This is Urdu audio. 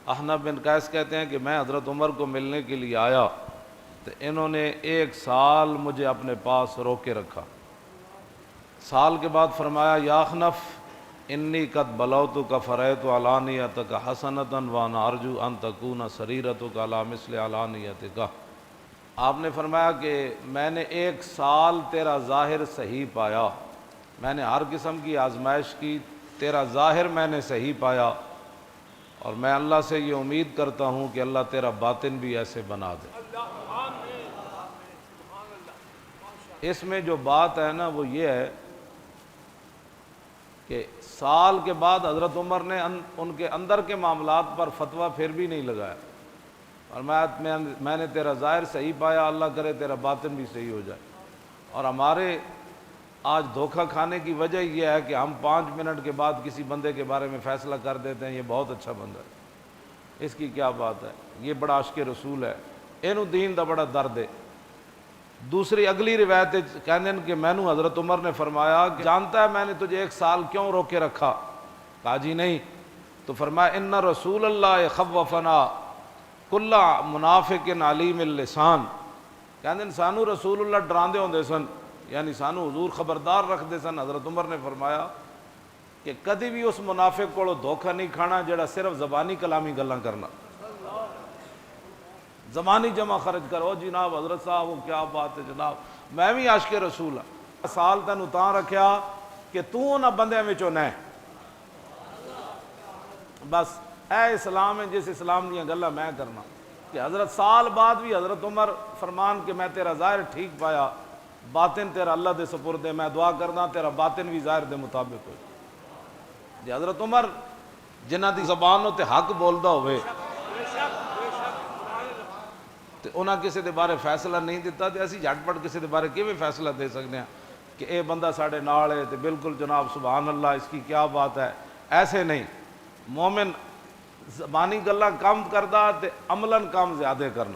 احنف بن قیس کہتے ہیں کہ میں حضرت عمر کو ملنے کے لیے آیا تو انہوں نے 1 سال مجھے اپنے پاس روکے رکھا۔ سال کے بعد فرمایا یا احنف انی قد بلوتک فرأیت علانیتک حسنۃ وانا ارجو ان تکون سریرتک علی مثل علانیتک۔ آپ نے فرمایا کہ میں نے 1 سال تیرا ظاہر صحیح پایا، میں نے ہر قسم کی آزمائش کی، تیرا ظاہر میں نے صحیح پایا، اور میں اللہ سے یہ امید کرتا ہوں کہ اللہ تیرا باطن بھی ایسے بنا دے۔ اس میں جو بات ہے نا وہ یہ ہے کہ سال کے بعد حضرت عمر نے ان کے اندر کے معاملات پر فتویٰ پھر بھی نہیں لگایا، اور میں نے تیرا ظاہر صحیح پایا، اللہ کرے تیرا باطن بھی صحیح ہو جائے۔ اور ہمارے آج دھوکہ کھانے کی وجہ یہ ہے کہ ہم 5 منٹ کے بعد کسی بندے کے بارے میں فیصلہ کر دیتے ہیں یہ بہت اچھا بندہ ہے، اس کی کیا بات ہے، یہ بڑا عاشق رسول ہے، اینو دین دا بڑا درد ہے۔ دوسری اگلی روایت کہنے کہ میں نو حضرت عمر نے فرمایا کہ جانتا ہے میں نے تجھے 1 سال کیوں روکے رکھا؟ کہا جی نہیں۔ تو فرمایا ان رسول اللہ خوفنا کل منافق علیم اللسان، کہندے سانو رسول اللہ ڈراندے ہوندے سن، یعنی سانو حضور خبردار رکھدے سن۔ حضرت عمر نے فرمایا کہ کدی بھی اس منافق کو دھوکہ نہیں کھانا جڑا صرف زبانی کلامی گلاں کرنا، زمانی جمع خرچ کرو جناب حضرت صاحب وہ کیا بات ہے جناب، میں بھی عاشق رسول ہاں۔ سال تینوں تاں رکھیا کہ تو نہ بندیاں وچوں نہ، بس اے اسلام ہے جس اسلام دیاں گلاں میں کرنا۔ کہ حضرت سال بعد بھی حضرت عمر فرمان کہ میں تیرا ظاہر ٹھیک پایا، باطن تیرا اللہ دے سپرد ہے، میں دعا کرنا تیرا باطن بھی ظاہر دے مطابق ہو۔ جی حضرت عمر جنہ دی زبان تے حق بولدا ہوئے تے انہاں کسی دے بارے فیصلہ نہیں دیتا تے اسی جھٹ پٹ کسی دے بارے کیویں فیصلہ دے سکتے ہیں کہ اے بندہ ساڈے نال ہے تے بالکل جناب سبحان اللہ اس کی کیا بات ہے، ایسے نہیں۔ مومن زبانی گلاں کم کردا تے عملاً کام زیادہ کرنا۔